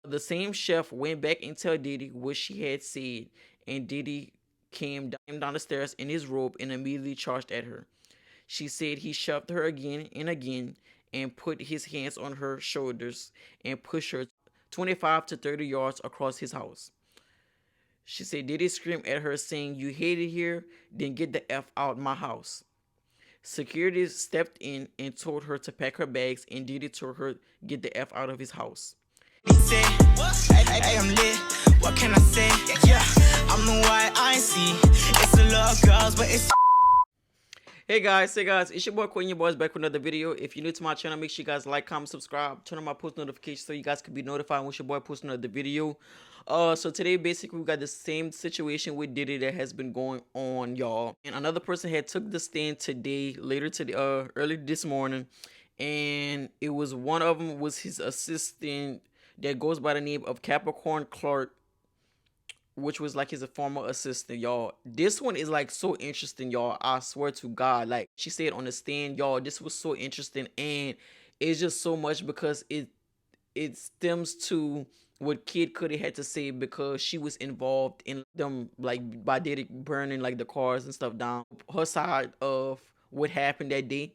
The same chef went back and told Diddy what she had said, and Diddy came down the stairs in his robe and immediately charged at her. She said he shoved her again and again and put his hands on her shoulders and pushed her 25 to 30 yards across his house. She said Diddy screamed at her saying, "You hate it here? Then get the F out my house." Security stepped in and told her to pack her bags, and Diddy told her get the F out of his house. Say, hey, I'm lit. What can I say? Yeah, I'm the white I see. It's a lot of girls, but it's. Hey guys, it's your boy Quay, your boys back with another video. If you're new to my channel, make sure you guys like, comment, subscribe, turn on my post notifications so you guys can be notified when your boy posts another video. So today basically we got the same situation with Diddy that has been going on, y'all. And another person had took the stand today, early this morning, and it was one of them was his assistant that goes by the name of Capricorn Clark, which was like his former assistant, y'all. This one is like so interesting, y'all. I swear to God. Like she said on the stand, y'all, this was so interesting, and it's just so much because it stems to what Kid Cudi had to say because she was involved in them, like by Diddy burning like the cars and stuff down. Her side of what happened that day.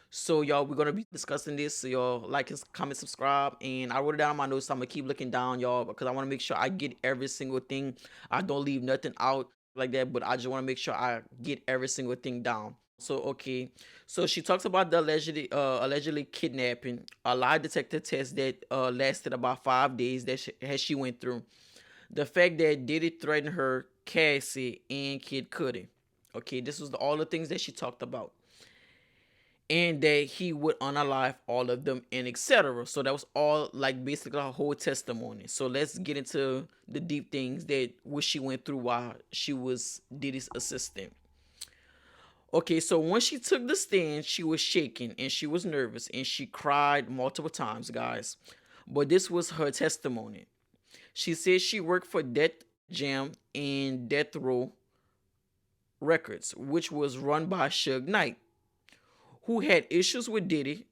So y'all, we're gonna be discussing this. So y'all like, comment, subscribe, and I wrote it down in my notes. So I'm gonna keep looking down, y'all, because I want to make sure I get every single thing. I don't leave nothing out like that, but I just want to make sure I get every single thing down. So okay, so she talks about the allegedly kidnapping, a lie detector test that lasted about 5 days that she went through, the fact that Diddy threatened her, Cassie, and Kid Cudi. Okay, this was all the things that she talked about, and that he would unalive all of them and etc. So that was all like basically her whole testimony. So let's get into the deep things that what she went through while she was Diddy's assistant. Okay, so when she took the stand, she was shaking and she was nervous and she cried multiple times, guys. But this was her testimony. She said she worked for Death Jam and Death Row Records, which was run by Suge Knight, who had issues with Diddy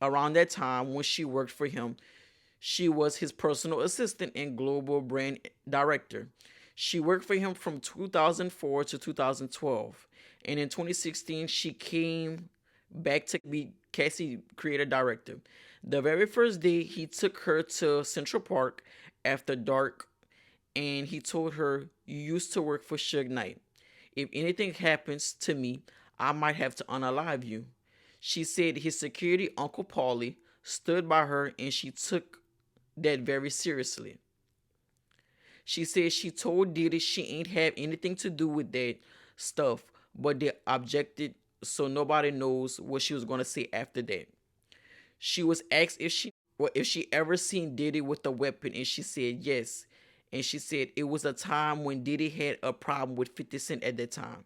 around that time when she worked for him. She was his personal assistant and global brand director. She worked for him from 2004 to 2012. And in 2016, she came back to be Cassie creative director. The very first day, he took her to Central Park after dark and he told her, "You used to work for Suge Knight. If anything happens to me, I might have to unalive you." She said his security, Uncle Paulie, stood by her and she took that very seriously. She said she told Diddy she ain't have anything to do with that stuff, but they objected so nobody knows what she was going to say after that. She was asked if she ever seen Diddy with a weapon, and she said yes. And she said it was a time when Diddy had a problem with 50 Cent at that time.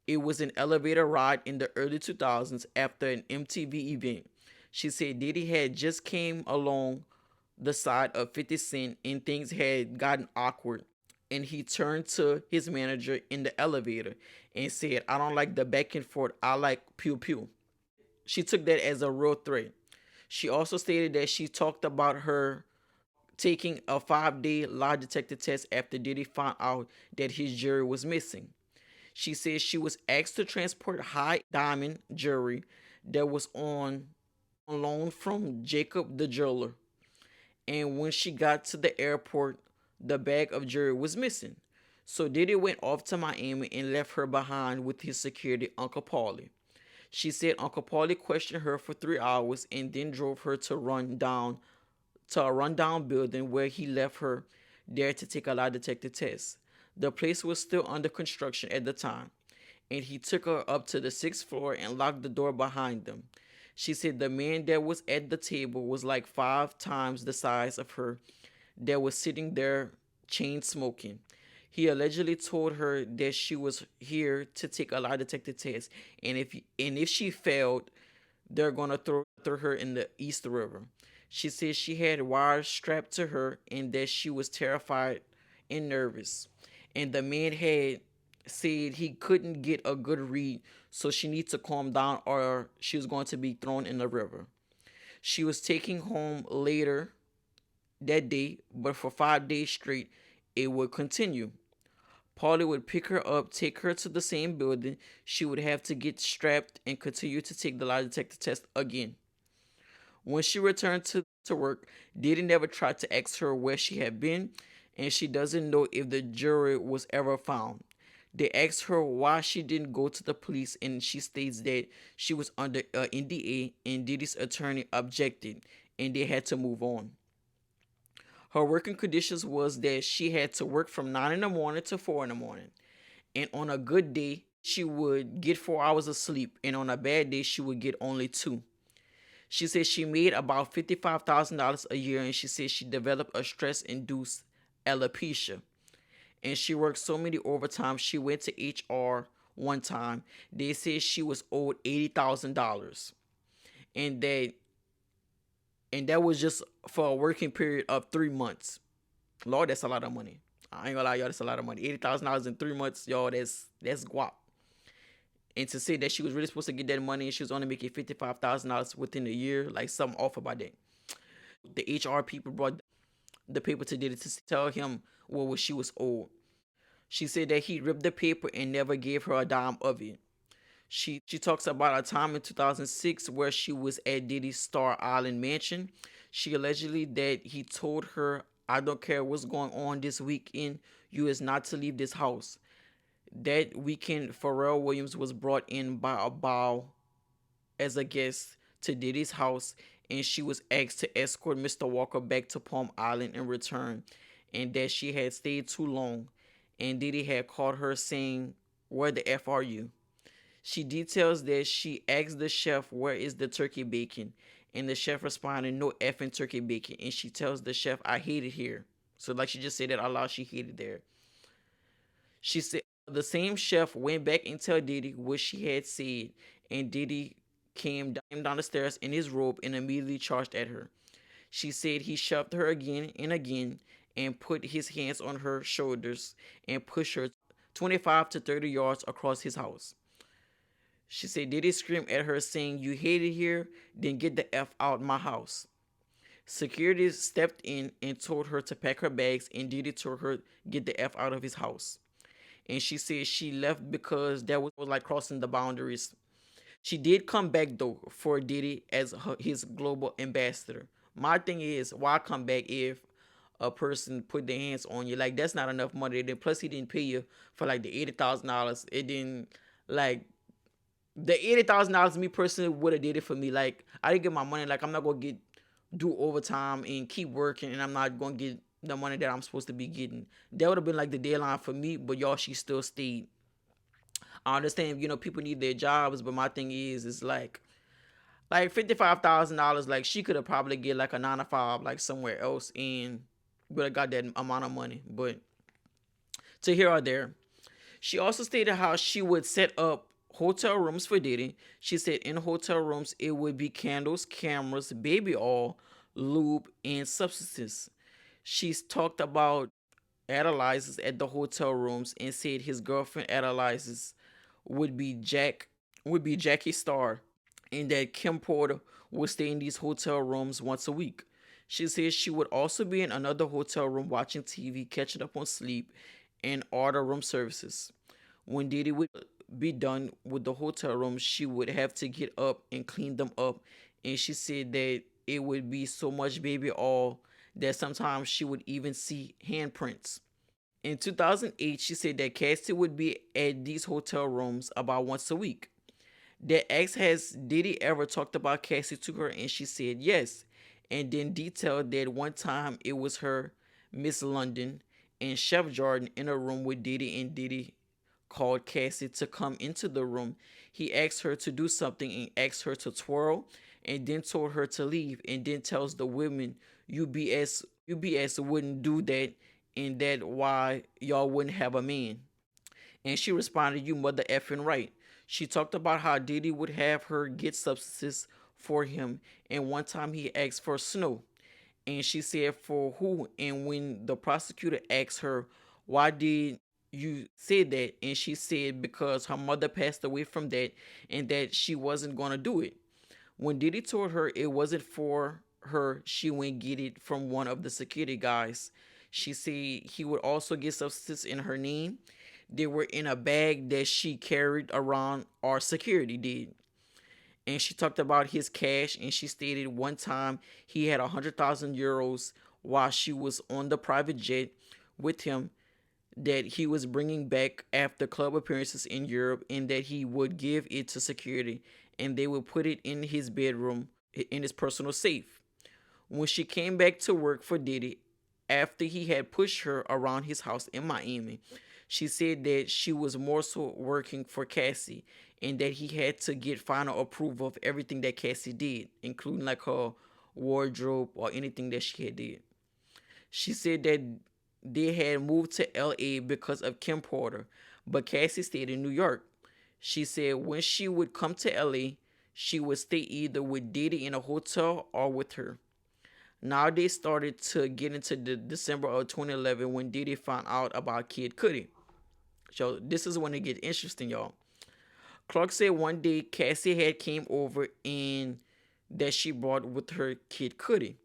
It was an elevator ride in the early 2000s after an MTV event. She said Diddy had just came along the side of 50 Cent and things had gotten awkward. And he turned to his manager in the elevator and said, "I don't like the back and forth. I like pew pew." She took that as a real threat. She also stated that she talked about her taking a 5-day lie detector test after Diddy found out that his jewelry was missing. She said she was asked to transport high diamond jewelry that was on loan from Jacob the jeweler. And when she got to the airport, the bag of jewelry was missing. So Diddy went off to Miami and left her behind with his security, Uncle Paulie. She said Uncle Paulie questioned her for 3 hours and then drove her to a rundown building where he left her there to take a lie detector test. The place was still under construction at the time, and he took her up to the 6th floor and locked the door behind them. She said the man that was at the table was like 5 times the size of her, that was sitting there chain smoking. He allegedly told her that she was here to take a lie detector test, and if she failed, they're gonna throw her in the East River. She said she had wires strapped to her and that she was terrified and nervous. And the man had said he couldn't get a good read, so she needs to calm down or she was going to be thrown in the river. She was taken home later that day, but for 5 days straight, it would continue. Paulie would pick her up, take her to the same building. She would have to get strapped and continue to take the lie detector test again. When she returned to work, Diddy never tried to ask her where she had been, and she doesn't know if the jury was ever found. They asked her why she didn't go to the police, and she states that she was under NDA, and Diddy's attorney objected, and they had to move on. Her working conditions was that she had to work from 9 in the morning to 4 in the morning. And on a good day, she would get 4 hours of sleep. And on a bad day, she would get only two. She said she made about $55,000 a year, and she said she developed a stress induced alopecia. And she worked so many overtime. She went to HR one time. They said she was owed $80,000. And that was just for a working period of 3 months. Lord, that's a lot of money. I ain't gonna lie, y'all, that's a lot of money. $80,000 in 3 months, y'all, that's guap. And to say that she was really supposed to get that money and she was only making $55,000 within a year, like something off about that. The HR people brought the paper to Diddy to tell him what she was owed. She said that he ripped the paper and never gave her a dime of it. She talks about a time in 2006 where she was at Diddy's Star Island mansion. She allegedly that he told her, "I don't care what's going on this weekend. You is not to leave this house." That weekend, Pharrell Williams was brought in by a bow as a guest to Diddy's house, and she was asked to escort Mr. Walker back to Palm Island in return, and that she had stayed too long, and Diddy had called her saying, "Where the F are you?" She details that she asked the chef, "Where is the turkey bacon?" And the chef responded, "No effing turkey bacon." And she tells the chef, "I hate it here." So like she just said that out loud, she hated there. She said the same chef went back and told Diddy what she had said, and Diddy came down the stairs in his robe and immediately charged at her. She said he shoved her again and again and put his hands on her shoulders and pushed her 25 to 30 yards across his house. She said Diddy screamed at her saying, "You hate it here? Then get the F out my house." Security stepped in and told her to pack her bags, and Diddy told her get the F out of his house. And she said she left because that was like crossing the boundaries. She did come back though for Diddy as his global ambassador. My thing is, why come back if a person put their hands on you? Like that's not enough money. Then plus he didn't pay you for like the $80,000. It didn't like the $80,000. Me personally would have did it for me. Like I didn't get my money. Like I'm not gonna do overtime and keep working, and I'm not gonna get the money that I'm supposed to be getting. That would have been like the deadline for me, but y'all, she still stayed. I understand, people need their jobs, but my thing is like $55,000. Like she could have probably get like a 9 to 5 like somewhere else and would have got that amount of money. But to here or there, she also stated how she would set up hotel rooms for Diddy. She said in hotel rooms it would be candles, cameras, baby oil, lube, and substances. She's talked about analyzes at the hotel rooms and said his girlfriend analyzes would be Jackie Star, and that Kim Porter would stay in these hotel rooms once a week. She says she would also be in another hotel room watching TV, catching up on sleep, and order room services. When Diddy would be done with the hotel rooms, she would have to get up and clean them up. And she said that it would be so much baby oil that sometimes she would even see handprints. In 2008, she said that Cassie would be at these hotel rooms about once a week. That ex has Diddy ever talked about Cassie to her, and she said yes. And then detailed that one time it was her, Miss London, and Chef Jordan in a room with Diddy, and Diddy called Cassie to come into the room. He asked her to do something and asked her to twirl, and then told her to leave, and then tells the women, UBS wouldn't do that, and that why y'all wouldn't have a man." And she responded, "You mother effing right." She talked about how Diddy would have her get substances for him, and one time he asked for snow. And she said, "For who?" And when the prosecutor asked her, "Why did you say that?" And she said, "Because her mother passed away from that, and that she wasn't going to do it." When Diddy told her it wasn't for her she went get it from one of the security guys. She said he would also get substances in her name. They were in a bag that she carried around, or security did. And she talked about his cash, and she stated one time he had 100,000 euros while she was on the private jet with him, that he was bringing back after club appearances in Europe, and that he would give it to security and they would put it in his bedroom in his personal safe. When she came back to work for Diddy after he had pushed her around his house in Miami, she said that she was more so working for Cassie and that he had to get final approval of everything that Cassie did, including like her wardrobe or anything that she had did. She said that they had moved to LA because of Kim Porter, but Cassie stayed in New York. She said when she would come to LA, she would stay either with Diddy in a hotel or with her. Now they started to get into the December of 2011 when Diddy found out about Kid Cudi. So this is when it gets interesting, y'all. Clark said one day Cassie had came over and that she brought with her Kid Cudi.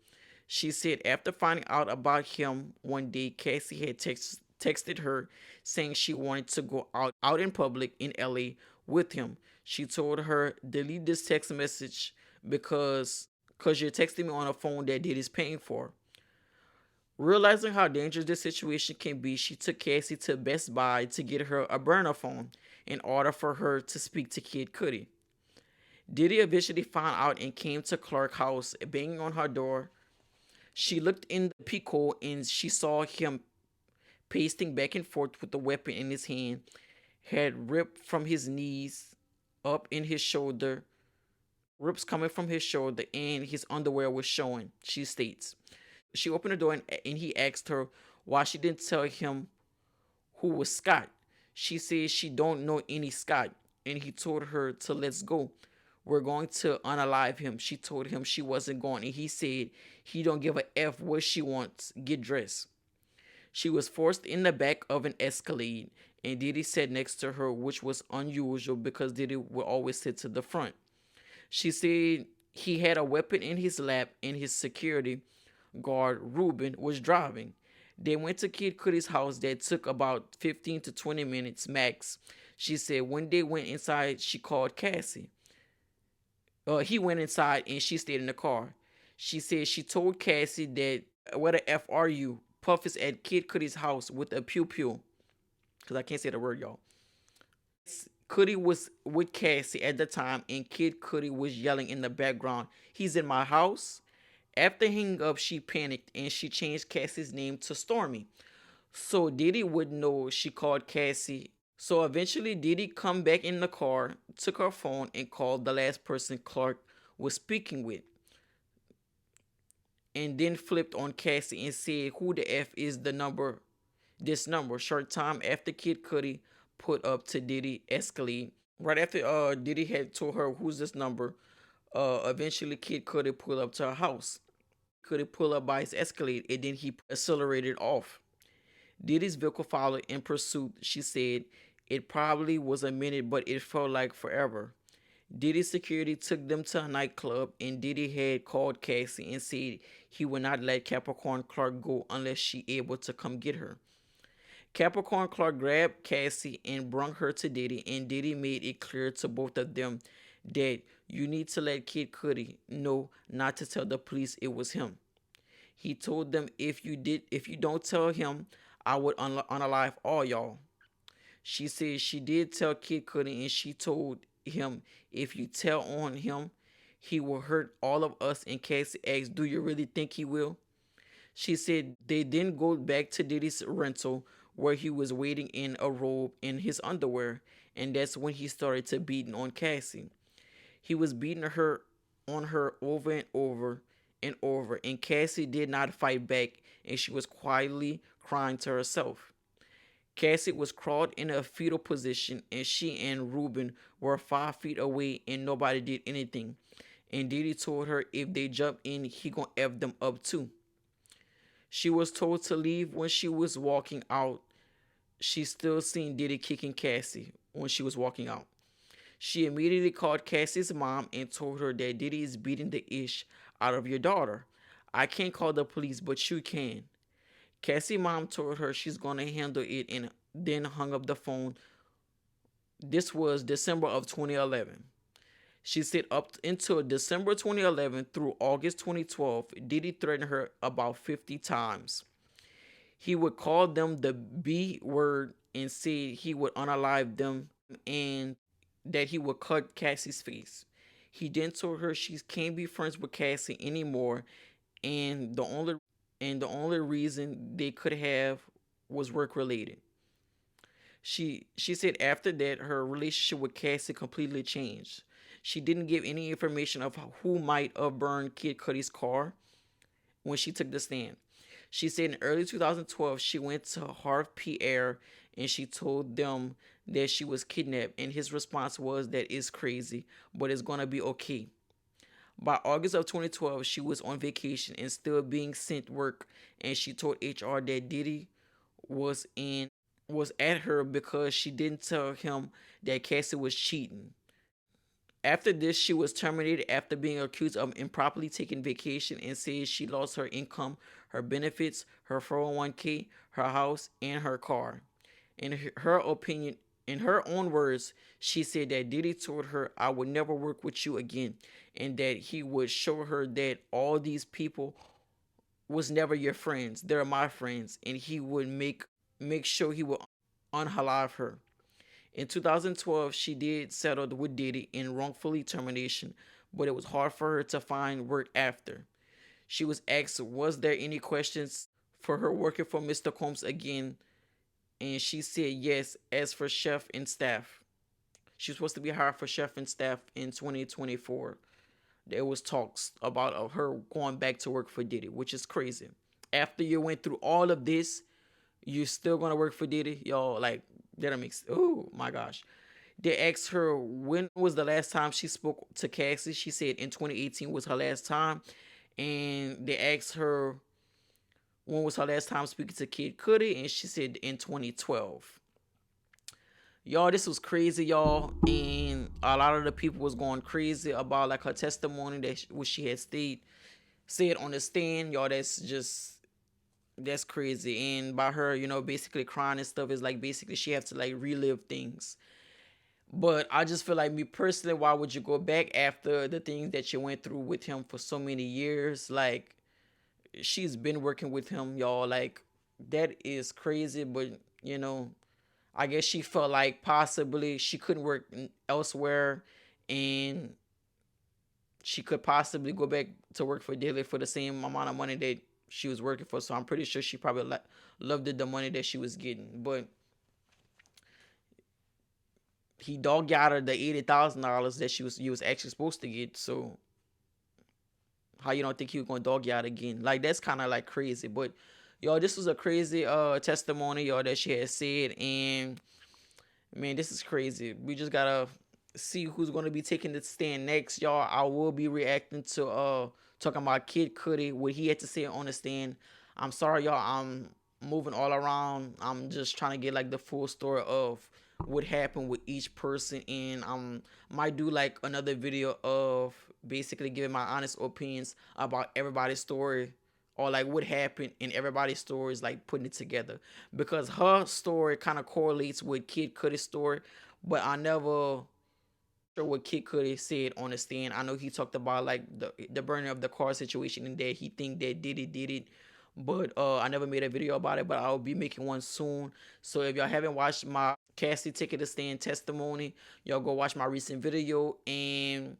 She said after finding out about him one day, Cassie had texted her saying she wanted to go out in public in LA with him. She told her, delete this text message because you're texting me on a phone that Diddy's paying for. Realizing how dangerous this situation can be, she took Cassie to Best Buy to get her a burner phone in order for her to speak to Kid Cudi. Diddy eventually found out and came to Clark's house, banging on her door. She looked in the peephole and she saw him pacing back and forth with the weapon in his hand, had ripped from his knees up in his shoulder, rips coming from his shoulder, and his underwear was showing, she states. She opened the door and he asked her why she didn't tell him who was Scott. She said she don't know any Scott, and he told her to let's go. We're going to unalive him. She told him she wasn't going, and he said he don't give a F what she wants. Get dressed. She was forced in the back of an Escalade, and Diddy sat next to her, which was unusual because Diddy would always sit to the front. She said he had a weapon in his lap, and his security guard, Ruben, was driving. They went to Kid Cudi's house that took about 15 to 20 minutes max. She said when they went inside, she called Cassie. He went inside and she stayed in the car. She said she told Cassie that, where the F are you? Puff is at Kid Cudi's house with a pew pew. Because I can't say the word, y'all. Cudi was with Cassie at the time, and Kid Cudi was yelling in the background, he's in my house. After hanging up, she panicked and she changed Cassie's name to Stormy. So Diddy would know she called Cassie. So eventually Diddy come back in the car, took her phone and called the last person Clark was speaking with. And then flipped on Cassie and said, who the F is the number, this number? Short time after Kid Cudi put up to Diddy Escalade. Right after Diddy had told her who's this number, eventually Kid Cudi pulled up to her house. Cudi pull up by his Escalade and then he accelerated off. Diddy's vehicle followed in pursuit. She said it probably was a minute, but it felt like forever. Diddy's security took them to a nightclub, and Diddy had called Cassie and said he would not let Capricorn Clark go unless she able to come get her. Capricorn Clark grabbed Cassie and brought her to Diddy, and Diddy made it clear to both of them that you need to let Kid Cudi know not to tell the police it was him. He told them if you don't tell him, I would unalive all y'all. She said she did tell Kid Cudi, and she told him if you tell on him, he will hurt all of us. And Cassie asked, do you really think he will? She said they then go back to Diddy's rental where he was waiting in a robe in his underwear, and that's when he started to beating on Cassie. He was beating her on her over and over and over, and Cassie did not fight back, and she was quietly crying to herself. Cassie was crawled in a fetal position, and she and Ruben were 5 feet away, and nobody did anything. And Diddy told her if they jump in, he gonna F them up too. She was told to leave when she was walking out. She still seen Diddy kicking Cassie when she was walking out. She immediately called Cassie's mom and told her that Diddy is beating the ish out of your daughter. I can't call the police, but you can. Cassie's mom told her she's gonna handle it and then hung up the phone. This was December of 2011. She said up until December 2011 through August 2012, Diddy threatened her about 50 times. He would call them the B word and said he would unalive them and that he would cut Cassie's face. He then told her she can't be friends with Cassie anymore, and the only reason they could have was work related. She said after that her relationship with Cassie completely changed. She didn't give any information of who might have burned Kid Cudi's car when she took the stand. She said in early 2012 she went to Harv PR and she told them that she was kidnapped, and his response was that it's crazy, but it's gonna be okay. By August of 2012, she was on vacation and still being sent work, and she told HR that Diddy was at her because she didn't tell him that Cassie was cheating. After this, she was terminated after being accused of improperly taking vacation and says she lost her income, her benefits, her 401k, her house, and her car. In her own words, she said that Diddy told her, "I would never work with you again," and that he would show her that all these people was never your friends. They're my friends, and he would make sure he would unalive her. In 2012, she did settle with Diddy in wrongfully termination, but it was hard for her to find work after. She was asked, was there any questions for her working for Mr. Combs again? And she said yes, as for chef and staff. She was supposed to be hired for chef and staff in 2024. There was talks about her going back to work for Diddy, which is crazy. After you went through all of this, you're still gonna work for Diddy? Y'all, like, that makes, oh my gosh. They asked her when was the last time she spoke to Cassie. She said in 2018 was her last time. And they asked her when was her last time speaking to Kid Cudi, and she said in 2012. Y'all, this was crazy, y'all, and a lot of the people was going crazy about like her testimony that what she had said on the stand. Y'all, that's crazy. And by her, basically crying and stuff is like basically she has to like relive things. But I just feel like, me personally, why would you go back after the things that you went through with him for so many years? Like, she's been working with him, y'all. Like, that is crazy. But I guess she felt like possibly she couldn't work elsewhere, and she could possibly go back to work for Diddy for the same amount of money that she was working for. So I'm pretty sure she probably loved the money that she was getting. But he dogged out her the $80,000 that you was actually supposed to get. So how you don't think he was gonna dog you out again? Like, that's kind of like crazy. But y'all, this was a crazy testimony, y'all, that she had said, and man, this is crazy. We just gotta see who's gonna be taking the stand next, y'all. I will be reacting to talking about Kid Cudi, what he had to say on the stand. I'm sorry, y'all. I'm moving all around. I'm just trying to get like the full story of what happened with each person, and might do like another video of basically giving my honest opinions about everybody's story, or like what happened in everybody's stories, like putting it together, because her story kind of correlates with Kid Cudi's story, but I never sure what Kid Cudi said on the stand. I know he talked about like the burning of the car situation and that he think that Diddy did it, but I never made a video about it, but I'll be making one soon. So if y'all haven't watched my Cassie Take It to Stand testimony, y'all go watch my recent video, and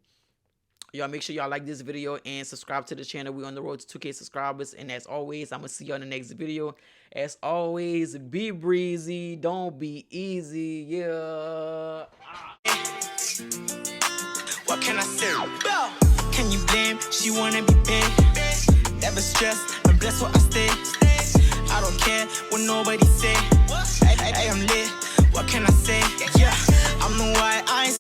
y'all make sure y'all like this video and subscribe to the channel. We on the road to 2K subscribers, and as always, I'm gonna see you on the next video. As always, be breezy, don't be easy. Yeah. What can I say? Can you blame? She wanna be paid. Never stressed, I'm blessed where I stay. I don't care what nobody say. I am lit. What can I say? Yeah, I'm the why I